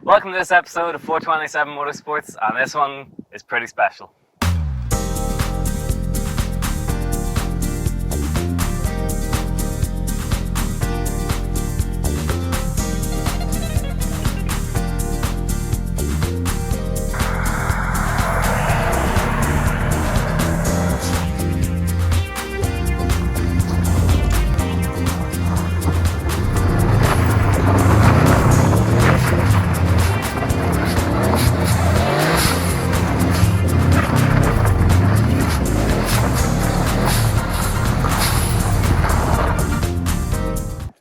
Welcome to this episode of 427 Motorsports, and this one is pretty special.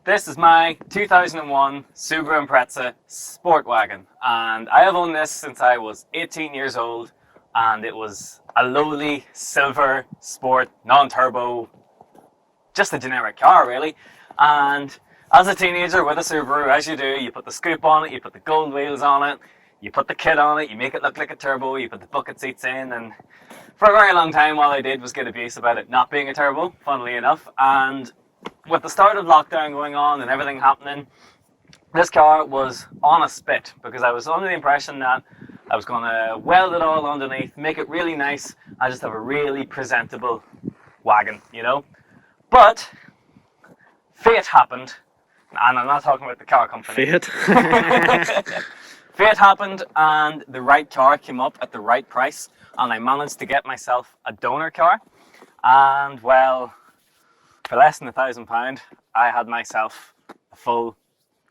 This is my 2001 Subaru Impreza Sport Wagon, and I have owned this since I was 18 years old, and it was a lowly silver sport, non-turbo, just a generic car really. And as a teenager with a Subaru, as you do, you put the scoop on it, you put the gold wheels on it, you put the kit on it, you make it look like a turbo, you put the bucket seats in, and for a very long time all I did was get abuse about it not being a turbo, funnily enough. And with the start of lockdown going on and everything happening, this car was on a spit because I was under the impression that I was going to weld it all underneath, make it really nice, and just have a really presentable wagon, you know. But fate happened, and I'm not talking about the car company. Fate? Fate happened, and the right car came up at the right price, and I managed to get myself a donor car. And well, for less than £1,000, I had myself a full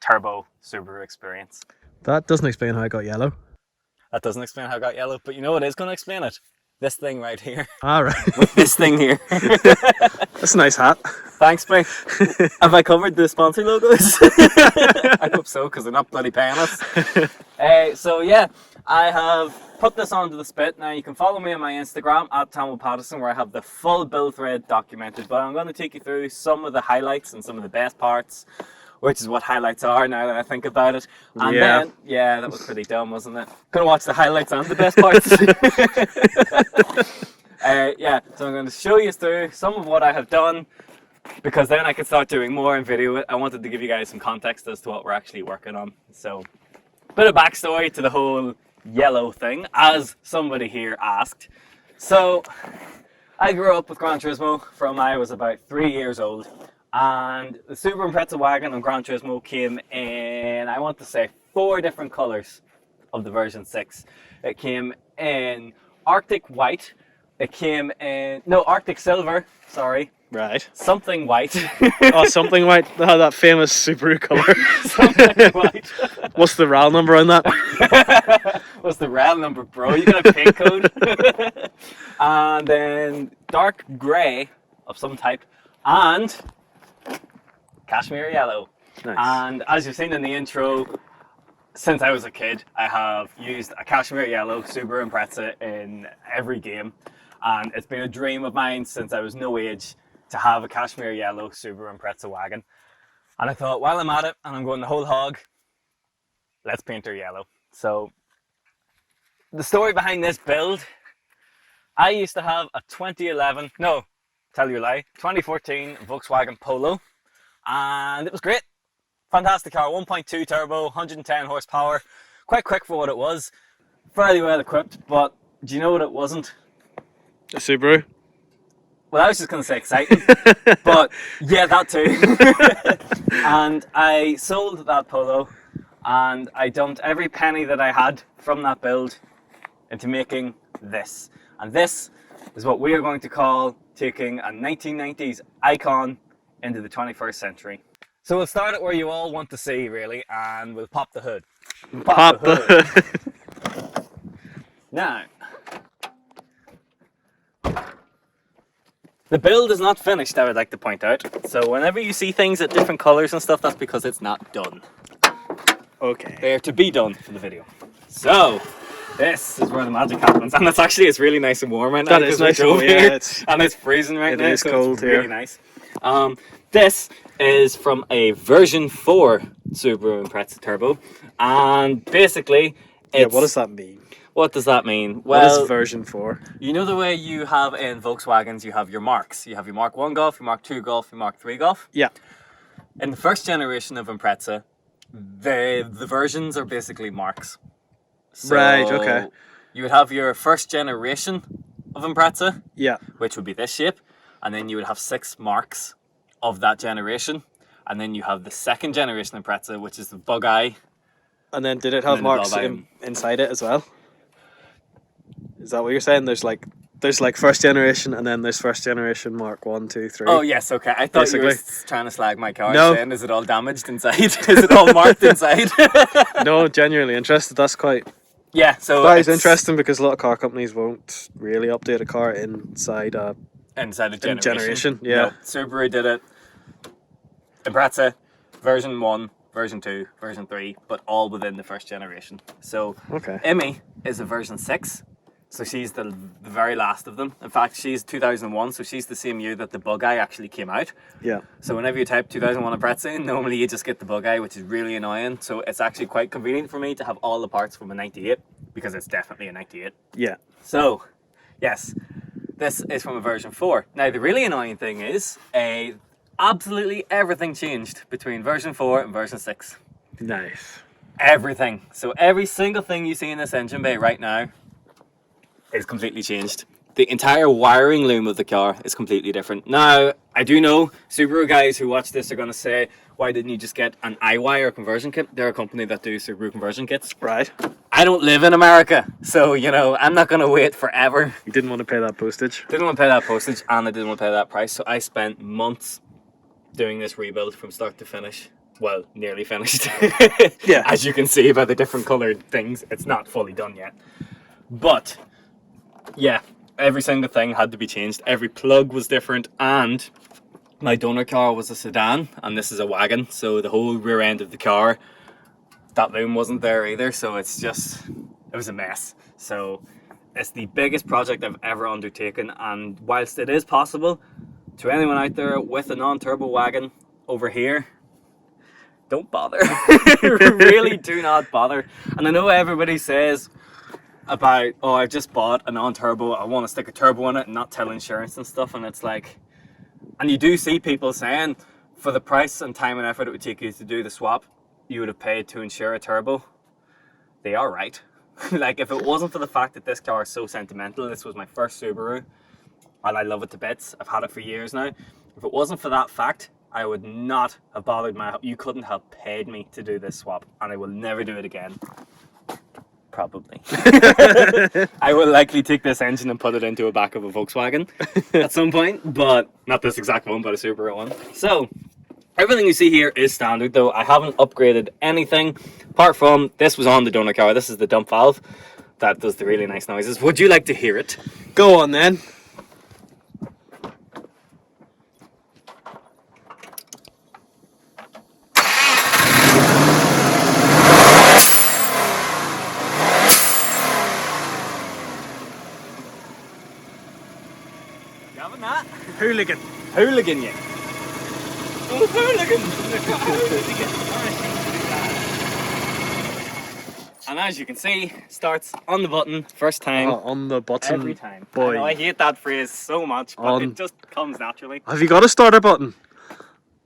turbo Subaru experience. That doesn't explain how it got yellow. That doesn't explain how I got yellow, but you know what is going to explain it? This thing right here. All right. With this thing here. That's a nice hat. Thanks, mate. Have I covered the sponsor logos? I hope so, because they're not bloody paying us. So yeah, I have put this onto the spit. Now you can follow me on my Instagram at @TomWillPatterson, where I have the full build thread documented. But I'm going to take you through some of the highlights and some of the best parts, which is what highlights are now that I think about it. And then, yeah, that was pretty dumb, wasn't it? Could have watched the highlights and the best parts. Yeah, so I'm going to show you through some of what I have done, because then I can start doing more and video it. I wanted to give you guys some context as to what we're actually working on. So, bit of backstory to the whole yellow thing, as somebody here asked. So, I grew up with Gran Turismo from I was about 3 years old. And the Subaru Impreza Wagon and Gran Turismo came in, I want to say, 4 different colours of the version 6. It came in Arctic White, it came in, no, Arctic Silver, sorry. Right. Something White. Oh, Something White, that famous Subaru colour. Something White. What's the RAL number on that? What's the rail number, bro? You got a pin code? And then dark grey of some type, and cashmere yellow. Nice. And as you've seen in the intro, since I was a kid, I have used a cashmere yellow Subaru Impreza in every game. And it's been a dream of mine since I was no age to have a cashmere yellow Subaru Impreza Wagon. And I thought, while I'm at it and I'm going the whole hog, let's paint her yellow. So the story behind this build, I used to have a 2014 Volkswagen Polo, and it was great. Fantastic car, 1.2 turbo, 110 horsepower, quite quick for what it was, fairly well equipped, but do you know what it wasn't? A Subaru? Well, I was just going to say exciting, but yeah, that too. And I sold that Polo, and I dumped every penny that I had from that build into making this. And this is what we are going to call taking a 1990s icon into the 21st century. So we'll start at where you all want to see, really, and we'll pop the hood. Pop the hood. Now, the build is not finished, I would like to point out. So whenever you see things at different colours and stuff, that's because it's not done. Okay. They're to be done for the video. So, this is where the magic happens. And it's really nice and warm right now. That is because we nice. drove Yeah, here, it's, and it's freezing right it now. is So cold it's really here. nice. This is from a version 4 Subaru Impreza Turbo. And basically, it's... what does that mean? What does that mean? What Well, is version 4? you know the way you have in Volkswagens, you have your marks. You have your Mark 1 Golf, your Mark 2 Golf, your Mark 3 Golf. Yeah. In the first generation of Impreza, the versions are basically marks. So Right, okay. you would have your first generation of Impreza, Yeah. which would be this shape, and then you would have 6 marks of that generation. And then you have the second generation Impreza, which is the bug eye. And then did it And have then the marks bulb inside it as well? Is that what you're saying? There's like first generation, and then there's first generation Mark 1, 2, 3. Oh yes, okay. I thought you were Basically. trying to slag my car. No. Saying, is it all damaged inside? Is it all marked inside? No, genuinely interested. That's quite... Yeah, so That is it's interesting because a lot of car companies won't really update a car inside a inside a generation. Yeah. No, Subaru did it. Impreza, version 1, version 2, version 3, but all within the first generation. So Okay. Immy is a version 6. So she's the very last of them. In fact, she's 2001, so she's the same year that the bug eye actually came out. Yeah. So whenever you type 2001 Impreza in, normally you just get the bug eye, which is really annoying. So it's actually quite convenient for me to have all the parts from a 98, because it's definitely a 98. Yeah. So, yes, this is from a version 4. Now, the really annoying thing is, absolutely everything changed between version 4 and version 6. Nice. Everything. So every single thing you see in this engine bay right now is completely changed. The entire wiring loom of the car is completely different. Now, I do know Subaru guys who watch this are going to say, why didn't you just get an iWire conversion kit? They're a company that do Subaru conversion kits. Right. I don't live in America, so, I'm not going to wait forever. You didn't want to pay that postage. Didn't want to pay that postage, and I didn't want to pay that price, so I spent months doing this rebuild from start to finish. Well, nearly finished. Yeah. As you can see by the different coloured things, it's not fully done yet. But, yeah, every single thing had to be changed. Every plug was different, and my donor car was a sedan, and this is a wagon, so the whole rear end of the car, that loom wasn't there either, so it was a mess. So it's the biggest project I've ever undertaken, and whilst it is possible, to anyone out there with a non-turbo wagon over here, don't bother. Really do not bother. And I know everybody says about, oh, I've just bought a non-turbo, I want to stick a turbo in it and not tell insurance and stuff, and it's like, and you do see people saying, for the price and time and effort it would take you to do the swap, you would have paid to insure a turbo. They are right. Like, if it wasn't for the fact that this car is so sentimental, this was my first Subaru, and I love it to bits, I've had it for years now. If it wasn't for that fact, I would not have bothered you couldn't have paid me to do this swap, and I will never do it again. Probably. I will likely take this engine and put it into a back of a Volkswagen at some point, but not this exact one, but a Subaru one. So, Everything you see here is standard though. I haven't upgraded anything apart from this was on the donor car. This is the dump valve that does the really nice noises. Would you like to hear it? Go on then. Having that? Hooligan. Hooligan, yeah. Oh, hooligan! And as you can see, starts on the button first time. Oh, on the button. Every time. Boy. I know, I hate that phrase so much, but it just comes naturally. Have you got a starter button?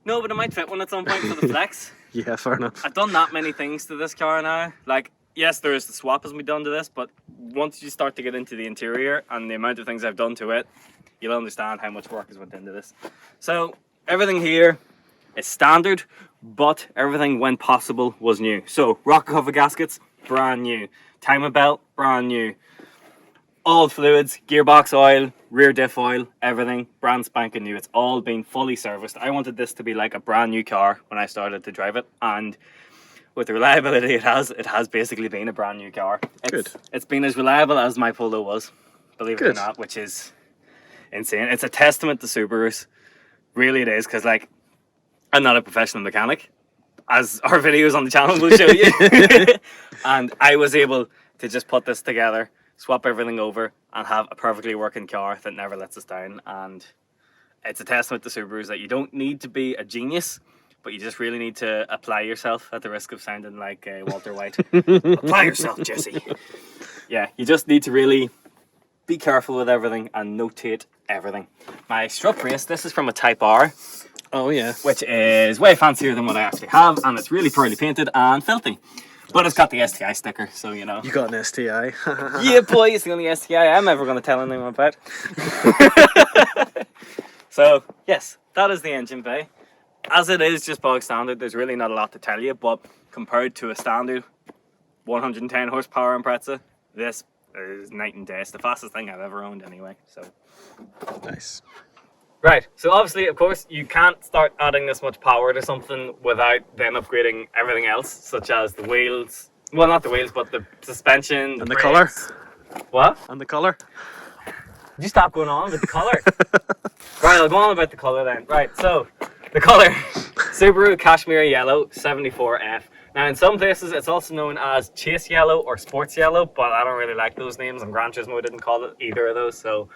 No, but it might fit one at some point for the flex. Yeah, fair enough. I've done that many things to this car now. Like, yes, there is the swap has been done to this, but once you start to get into the interior and the amount of things I've done to it, you'll understand how much work has went into this. So everything here is standard, but everything when possible was new. So rocker cover gaskets, brand new. Timer belt, brand new. All fluids, gearbox oil, rear diff oil, everything brand spanking new. It's all been fully serviced. I wanted this to be like a brand new car when I started to drive it, and with the reliability it has basically been a brand new car. It's been as reliable as my Polo was, believe it or not, which is insane. It's a testament to Subarus. Really it is, because like, I'm not a professional mechanic, as our videos on the channel will show you. And I was able to just put this together, swap everything over, and have a perfectly working car that never lets us down. And it's a testament to Subarus that you don't need to be a genius, but you just really need to apply yourself, at the risk of sounding like Walter White. Apply yourself, Jesse. Yeah, you just need to really be careful with everything and notate everything. My strut brace, this is from a Type R. Oh yeah. Which is way fancier than what I actually have, and it's really poorly painted and filthy. But it's got the STI sticker, so you know. You got an STI. Yeah, boy, it's the only STI I'm ever going to tell anyone about. So, yes, that is the engine bay. As it is just bog standard, there's really not a lot to tell you, but compared to a standard 110 horsepower Impreza, this is night and day. It's the fastest thing I've ever owned anyway, so. Nice. Right, so obviously, of course, you can't start adding this much power to something without then upgrading everything else, such as the wheels. Well, not the wheels, but the suspension. And the colour. What? And the colour. Did you stop going on with the colour? Right, I'll go on about the colour then. Right, so, the colour. Subaru Cashmere Yellow 74F. Now, in some places, it's also known as Chase Yellow or Sports Yellow, but I don't really like those names, and Gran Turismo didn't call it either of those, so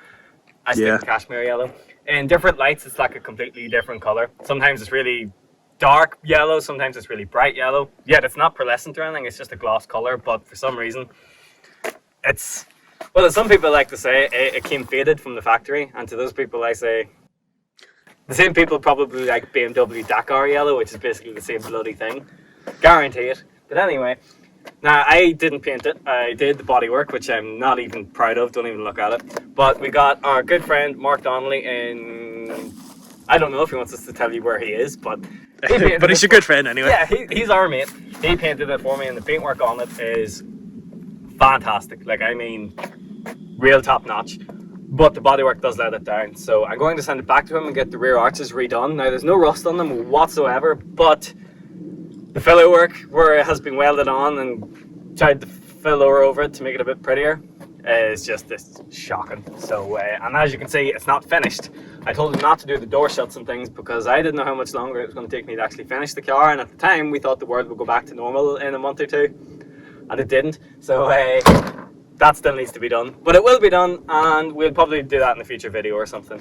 I stick with Cashmere Yellow. In different lights, it's like a completely different colour. Sometimes it's really dark yellow, sometimes it's really bright yellow. Yet it's not pearlescent or anything, it's just a gloss colour, but for some reason, it's... Well, as some people like to say, it came faded from the factory, and to those people I say, the same people probably like BMW Dakar Yellow, which is basically the same bloody thing. Guarantee it. But anyway, now I didn't paint it. I did the bodywork, which I'm not even proud of. Don't even look at it. But we got our good friend Mark Donnelly in... I don't know if he wants us to tell you where he is, but... But he's your good friend anyway. Yeah, he's our mate. He painted it for me, and the paintwork on it is fantastic. Like, I mean, real top notch. But the bodywork does let it down. So I'm going to send it back to him and get the rear arches redone. Now, there's no rust on them whatsoever, but the filler work where it has been welded on and tried to filler over it to make it a bit prettier is just shocking. So, and as you can see, it's not finished. I told him not to do the door shuts and things because I didn't know how much longer it was going to take me to actually finish the car, and at the time we thought the world would go back to normal in a month or two, and it didn't. So that still needs to be done, but it will be done, and we'll probably do that in a future video or something.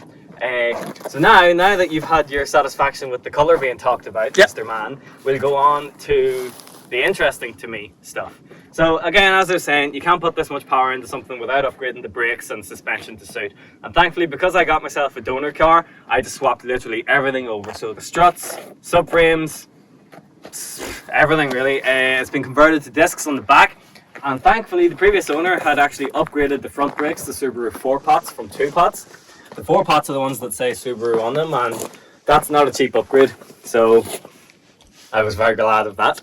So now that you've had your satisfaction with the colour being talked about, Mr. Man, we'll go on to the interesting to me stuff. So again, as I was saying, you can't put this much power into something without upgrading the brakes and suspension to suit. And thankfully, because I got myself a donor car, I just swapped literally everything over. So the struts, subframes, everything really. It's been converted to discs on the back. And thankfully, the previous owner had actually upgraded the front brakes to Subaru 4-pots from 2-pots. The 4-pots are the ones that say Subaru on them, and that's not a cheap upgrade. So I was very glad of that.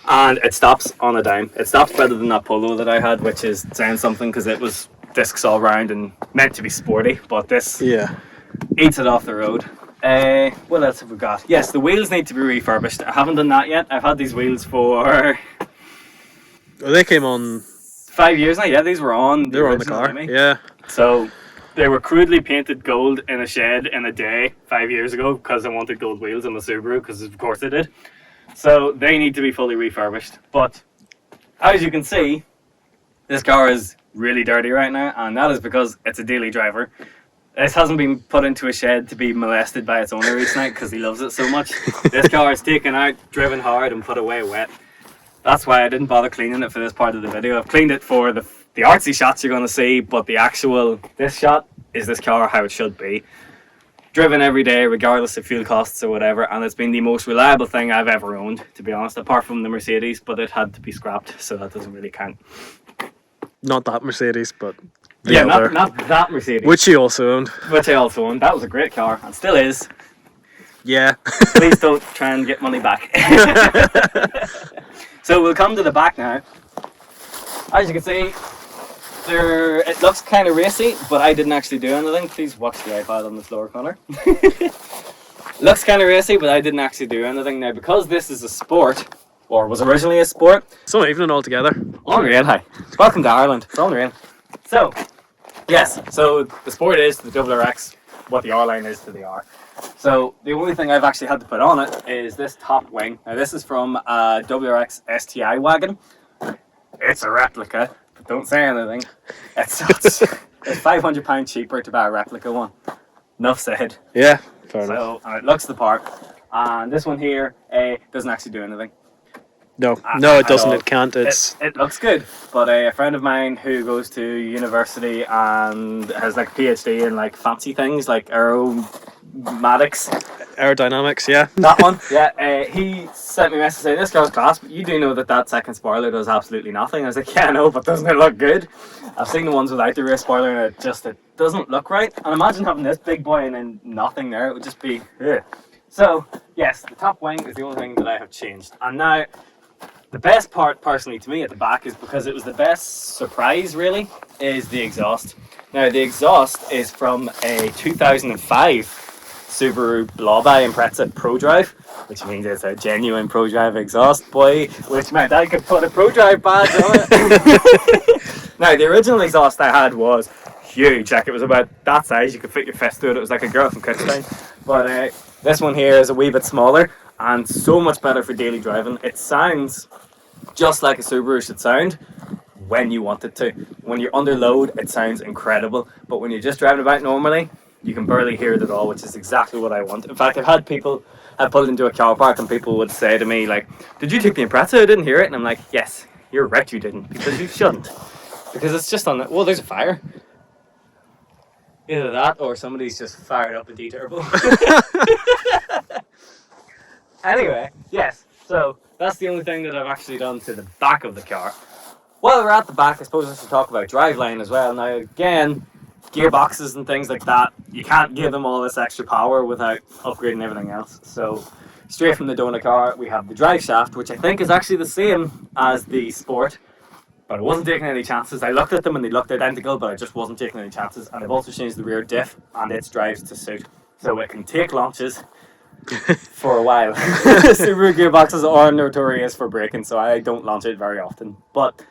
And it stops on a dime. It stops better than that Polo that I had, which is saying something because it was discs all round and meant to be sporty, but this eats it off the road. What else have we got? Yes, the wheels need to be refurbished. I haven't done that yet. I've had these wheels for Oh, they came on. 5 years now. Yeah, these were on. They were on the original car. Immy. Yeah. So they were crudely painted gold in a shed in a day 5 years ago because I wanted gold wheels on the Subaru, because of course I did. So they need to be fully refurbished. But as you can see, this car is really dirty right now, and that is because it's a daily driver. This hasn't been put into a shed to be molested by its owner each night because he loves it so much. This car is taken out, driven hard, and put away wet. That's why I didn't bother cleaning it for this part of the video. I've cleaned it for the artsy shots you're going to see, but this shot is this car how it should be. Driven every day, regardless of fuel costs or whatever, and it's been the most reliable thing I've ever owned, to be honest, apart from the Mercedes, but it had to be scrapped, so that doesn't really count. Not that Mercedes, but the Yeah, other. not that Mercedes. Which you also owned. Which I also owned. That was a great car, and still is. Yeah. Please don't try and get money back. So we'll come to the back now. As you can see, it looks kind of racy, but I didn't actually do anything. Please watch the iPad on this lower corner. Looks kind of racy, but I didn't actually do anything. Now, because this is a sport, or was originally a sport. It's not even altogether. Unreal, hi. Welcome to Ireland. It's unreal. So, yes, so the sport is to the RRX what the R-Line is to the R. So the only thing I've actually had to put on it is this top wing. Now this is from a WRX STI wagon. It's a replica, but don't say anything. It's £500 cheaper to buy a replica one. Enough said. Yeah, fair enough. So, and it looks the part. And this one here doesn't actually do anything. No, it doesn't. It can't. It looks good, but a friend of mine who goes to university and has like a PhD in like fancy things like aeromatics, aerodynamics. Yeah, that one. Yeah, he sent me a message saying this car's class, but you do know that second spoiler does absolutely nothing. I was like, yeah, I know, but doesn't it look good? I've seen the ones without the rear spoiler, and it doesn't look right. And imagine having this big boy and then nothing there. It would just be. Ugh. So yes, the top wing is the only thing that I have changed, and now. The best part, personally, to me at the back is because it was the best surprise, really, is the exhaust. Now, the exhaust is from a 2005 Subaru Impreza ProDrive, which means it's a genuine ProDrive exhaust, boy, which meant I could put a ProDrive badge on it. Now, the original exhaust I had was huge. Like, it was about that size. You could fit your fist through it. It was like a girl from Kutztown. But this one here is a wee bit smaller and so much better for daily driving. It sounds just like a Subaru should sound when you want it to. When you're under load, it sounds incredible, but when you're just driving about normally, you can barely hear it at all, which is exactly what I want. In fact, I've had people, I pulled into a car park and people would say to me like, did you take the Impreza? I didn't hear it. And I'm like, yes, you're right, you didn't, because you shouldn't. Because it's just on the, well, there's a fire. Either that or somebody's just fired up a D-turbo. Anyway, yes, so that's the only thing that I've actually done to the back of the car. While we're at the back, I suppose I should talk about driveline as well. Now, again, gearboxes and things like that, you can't give them all this extra power without upgrading everything else. So, straight from the donor car, we have the drive shaft, which I think is actually the same as the Sport. But I wasn't taking any chances. I looked at them and they looked identical, but I just wasn't taking any chances. And I've also changed the rear diff and its drives to suit. So it can take launches for a while. Subaru gearboxes are notorious for braking, so I don't launch it very often. But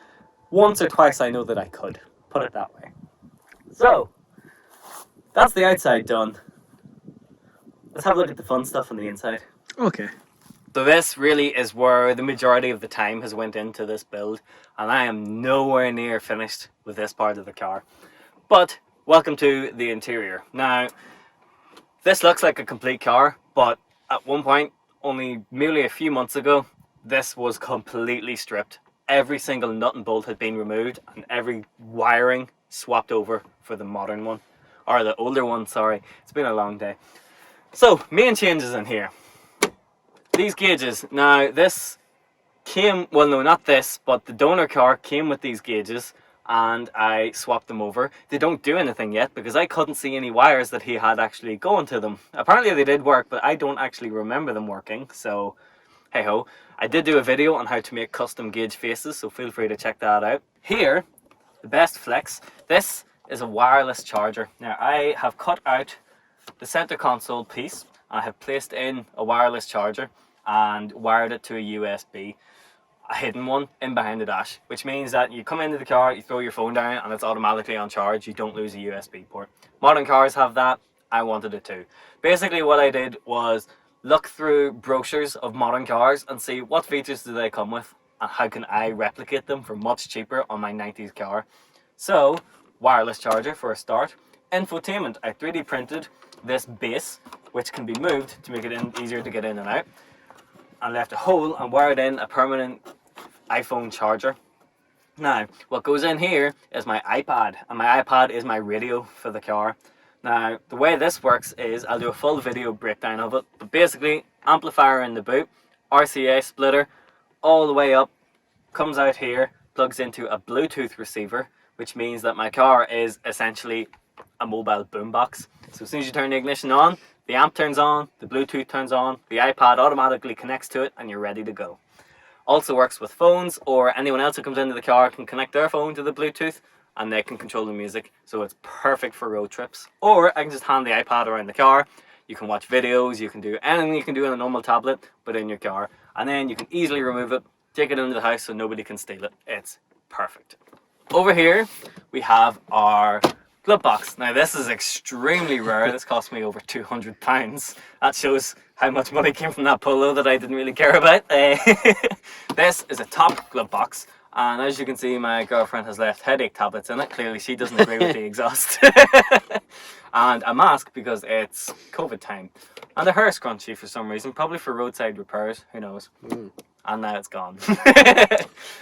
once or twice I know that I could. Put it that way. So, that's the outside done. Let's have a look at the fun stuff on the inside. Okay. So this really is where the majority of the time has went into this build, and I am nowhere near finished with this part of the car. But welcome to the interior. Now, this looks like a complete car, but at one point, only merely a few months ago, this was completely stripped. Every single nut and bolt had been removed, and every wiring swapped over for the modern one, or the older one, sorry. It's been a long day. So, main changes in here. These gauges, now this came, well no not this, but the donor car came with these gauges and I swapped them over. They don't do anything yet because I couldn't see any wires that he had actually going to them. Apparently they did work, but I don't actually remember them working, so hey ho. I did do a video on how to make custom gauge faces, so feel free to check that out. Here, the best flex, this is a wireless charger. Now I have cut out the center console piece I have placed in a wireless charger and wired it to a USB, a hidden one in behind the dash, which means that you come into the car, you throw your phone down and it's automatically on charge. You don't lose a USB port. Modern cars have that. I wanted it too. Basically what I did was look through brochures of modern cars and see what features do they come with and how can I replicate them for much cheaper on my 90s car. So, wireless charger for a start. Infotainment, I 3D printed this base, which can be moved to make it easier to get in and out, and left a hole and wired in a permanent iPhone charger. Now, what goes in here is my iPad, and my iPad is my radio for the car. Now, the way this works is I'll do a full video breakdown of it, but basically, amplifier in the boot, RCA splitter, all the way up, comes out here, plugs into a Bluetooth receiver, which means that my car is essentially a mobile boombox. So as soon as you turn the ignition on, the amp turns on, the Bluetooth turns on, the iPad automatically connects to it, and you're ready to go. Also works with phones, or anyone else who comes into the car can connect their phone to the Bluetooth and they can control the music, so it's perfect for road trips. Or I can just hand the iPad around the car. You can watch videos, you can do anything you can do on a normal tablet, but in your car. And then you can easily remove it, take it into the house so nobody can steal it. It's perfect. Over here, we have our glove box. Now this is extremely rare. This cost me over £200. That shows how much money came from that polo that I didn't really care about. This is a top glove box, and as you can see, my girlfriend has left headache tablets in it. Clearly she doesn't agree with the exhaust. And a mask because it's COVID time, and a hair scrunchie for some reason, probably for roadside repairs, who knows. And now it's gone.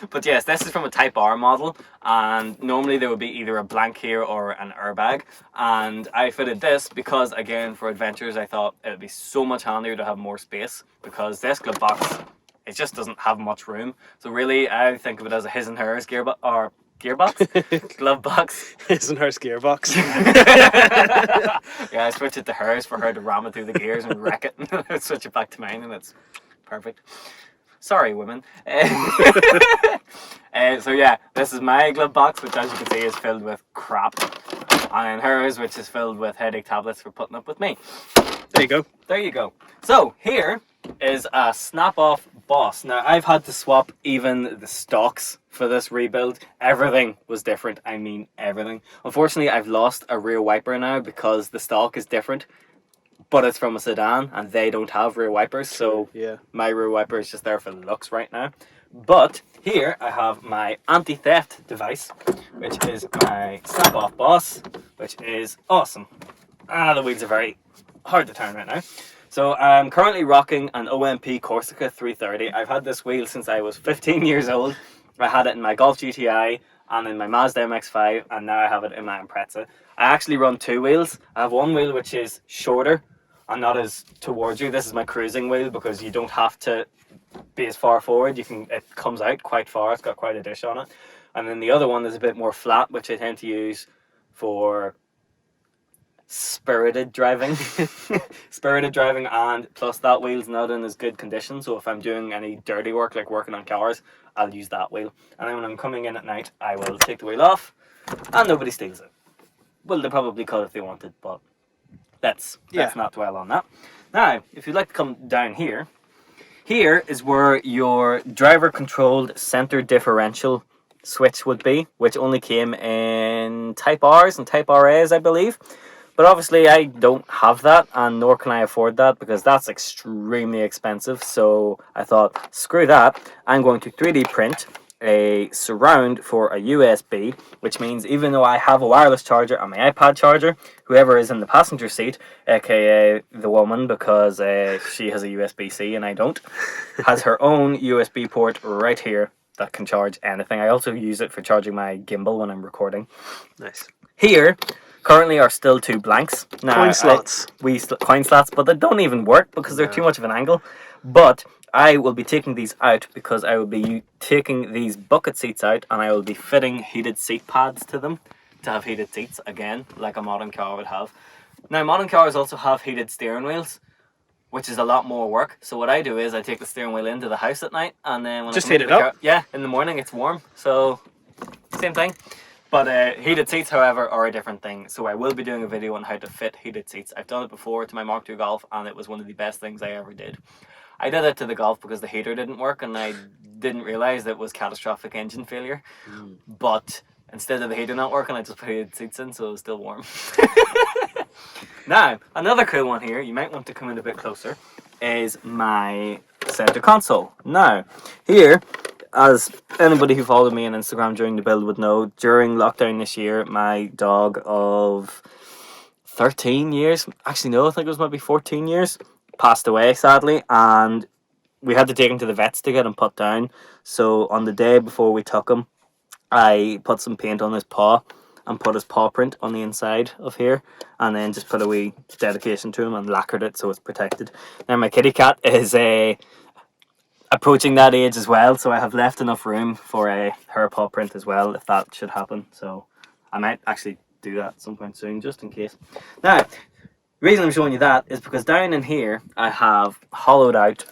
But yes, this is from a Type R model, and normally there would be either a blank here or an airbag, and I fitted this because, again, for adventures I thought it would be so much handier to have more space, because this glove box, it just doesn't have much room. So really I think of it as a his and hers gearbox glove box. His and hers gearbox. Yeah, I switched it to hers for her to ram it through the gears and wreck it, and switch it back to mine, and it's perfect. Sorry, women. So yeah, this is my glove box, which as you can see is filled with crap, and hers, which is filled with headache tablets for putting up with me. There you go. There you go. So here is a snap-off Boss. Now I've had to swap even the stocks for this rebuild. Everything was different. I mean everything. Unfortunately, I've lost a rear wiper now because the stock is different, but it's from a sedan and they don't have rear wipers, so yeah, my rear wiper is just there for the looks right now. But here I have my anti-theft device, which is my snap-off Boss, which is awesome. The wheels are very hard to turn right now. So I'm currently rocking an OMP Corsica 330. I've had this wheel since I was 15 years old. I had it in my Golf GTI and in my Mazda MX-5, and now I have it in my Impreza. I actually run two wheels. I have one wheel which is shorter and not as towards you. This is my cruising wheel because you don't have to be as far forward. It comes out quite far. It's got quite a dish on it. And then the other one is a bit more flat, which I tend to use for spirited driving. And plus that wheel's not in as good condition, so if I'm doing any dirty work like working on cars, I'll use that wheel. And then when I'm coming in at night, I will take the wheel off and nobody steals it. Well, they probably could if they wanted, but let's not dwell on that. Now, if you'd like to come down here is where your driver controlled center differential switch would be, which only came in Type R's and Type RA's, I believe. But obviously I don't have that, and nor can I afford that because that's extremely expensive. So I thought, screw that, I'm going to 3D print a surround for a USB, which means even though I have a wireless charger and my iPad charger, whoever is in the passenger seat, aka the woman, because she has a USB-C and I don't, has her own USB port right here that can charge anything. I also use it for charging my gimbal when I'm recording. Nice. Here currently are still two blanks. Now, coin slots. Coin slots, but they don't even work because they're too much of an angle. But I will be taking these out because I will be taking these bucket seats out and I will be fitting heated seat pads to them to have heated seats again, like a modern car would have. Now, modern cars also have heated steering wheels, which is a lot more work. So what I do is I take the steering wheel into the house at night, and then when just I come heat it up. in the morning it's warm. So same thing. But heated seats, however, are a different thing. So I will be doing a video on how to fit heated seats. I've done it before to my Mark II Golf, and it was one of the best things I ever did. I did it to the Golf because the heater didn't work, and I didn't realise that it was catastrophic engine failure. But instead of the heater not working, I just put heated seats in, so it was still warm. Now, another cool one here, you might want to come in a bit closer, is my center console. Now, here, as anybody who followed me on Instagram during the build would know, during lockdown this year, my dog of 13 years, actually no, I think it was maybe 14 years, passed away sadly, and we had to take him to the vets to get him put down. So on the day before we took him, I put some paint on his paw and put his paw print on the inside of here, and then just put a wee dedication to him and lacquered it so it's protected. Now my kitty cat is approaching that age as well, so I have left enough room for her paw print as well if that should happen. So I might actually do that at some point soon, just in case. Now, the reason I'm showing you that is because down in here I have hollowed out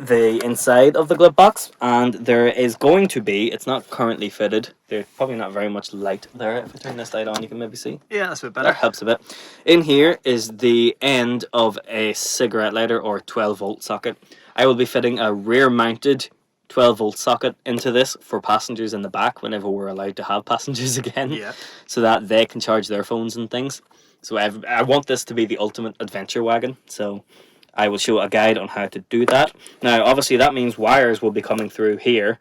the inside of the glove box, and there is going to be, it's not currently fitted, there's probably not very much light there. If I turn this light on you can maybe see. Yeah, that's a bit better. That helps a bit. In here is the end of a cigarette lighter or 12-volt socket. I will be fitting a rear mounted 12-volt socket into this for passengers in the back whenever we're allowed to have passengers again, so that they can charge their phones and things. So I want this to be the ultimate adventure wagon, so I will show a guide on how to do that. Now, obviously, that means wires will be coming through here.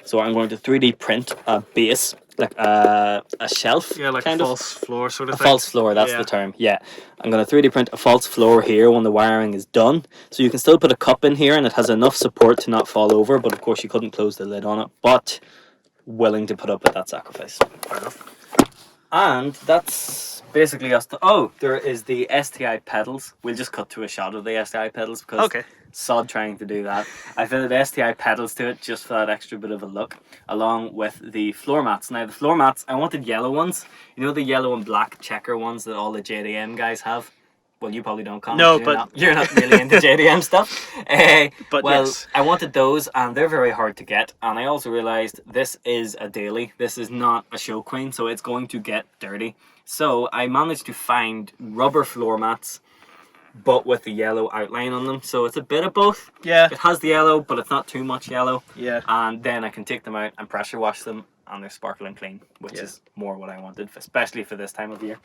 So I'm going to 3D print a base, like a shelf. Yeah, like kind a of. false floor sort of A thing. false floor, that's the term, yeah. I'm going to 3D print a false floor here when the wiring is done. So you can still put a cup in here and it has enough support to not fall over, but of course you couldn't close the lid on it. But willing to put up with that sacrifice. Fair enough. And that's basically us. Oh, there is the STI pedals. We'll just cut to a shot of the STI pedals because sod trying to do that. I fitted STI pedals to it just for that extra bit of a look, along with the floor mats. Now the floor mats, I wanted yellow ones. You know the yellow and black checker ones that all the JDM guys have? Well, you probably don't comment. No, You're not really into JDM stuff. But well, yes. I wanted those, and they're very hard to get. And I also realised this is a daily. This is not a show queen, so it's going to get dirty. So I managed to find rubber floor mats, but with the yellow outline on them. So it's a bit of both. Yeah. It has the yellow, but it's not too much yellow. Yeah. And then I can take them out and pressure wash them, and they're sparkling clean, which is more what I wanted, especially for this time of year.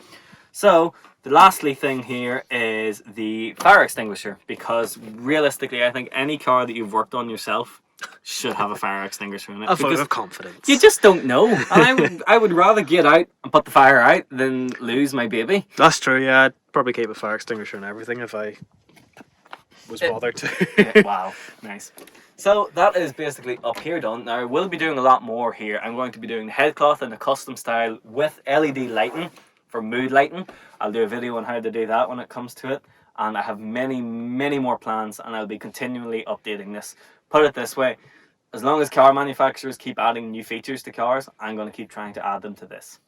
So the lastly thing here is the fire extinguisher, because realistically I think any car that you've worked on yourself should have a fire extinguisher in it. A vote of confidence. You just don't know. And I would rather get out and put the fire out than lose my baby. That's true, yeah. I'd probably keep a fire extinguisher and everything if I was bothered to. Wow, nice. So that is basically up here done. Now I will be doing a lot more here. I'm going to be doing the headcloth in a custom style with LED lighting for mood lighting. I'll do a video on how to do that when it comes to it. And I have many, many more plans, and I'll be continually updating this. Put it this way, as long as car manufacturers keep adding new features to cars, I'm going to keep trying to add them to this.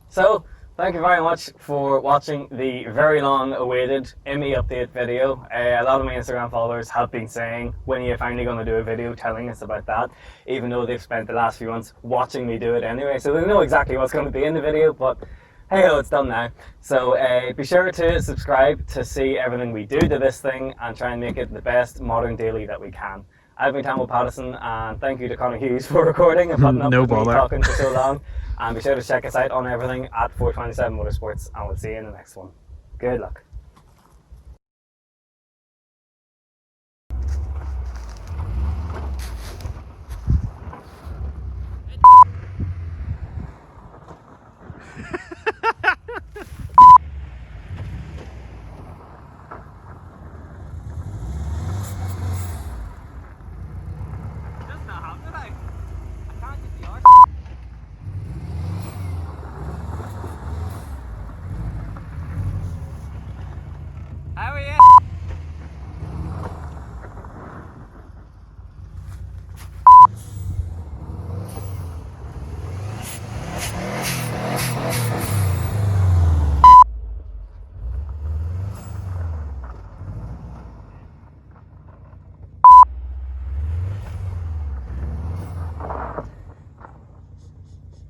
So, thank you very much for watching the very long awaited Immy update video. A lot of my Instagram followers have been saying, when are you finally going to do a video telling us about that? Even though they've spent the last few months watching me do it anyway, so they know exactly what's going to be in the video, but hey ho, it's done now. So be sure to subscribe to see everything we do to this thing and try and make it the best modern daily that we can. I've been Tamil Patterson, and thank you to Connor Hughes for recording and putting up with me talking for so long. And be sure to check us out on everything at 427 Motorsports, and we'll see you in the next one. Good luck.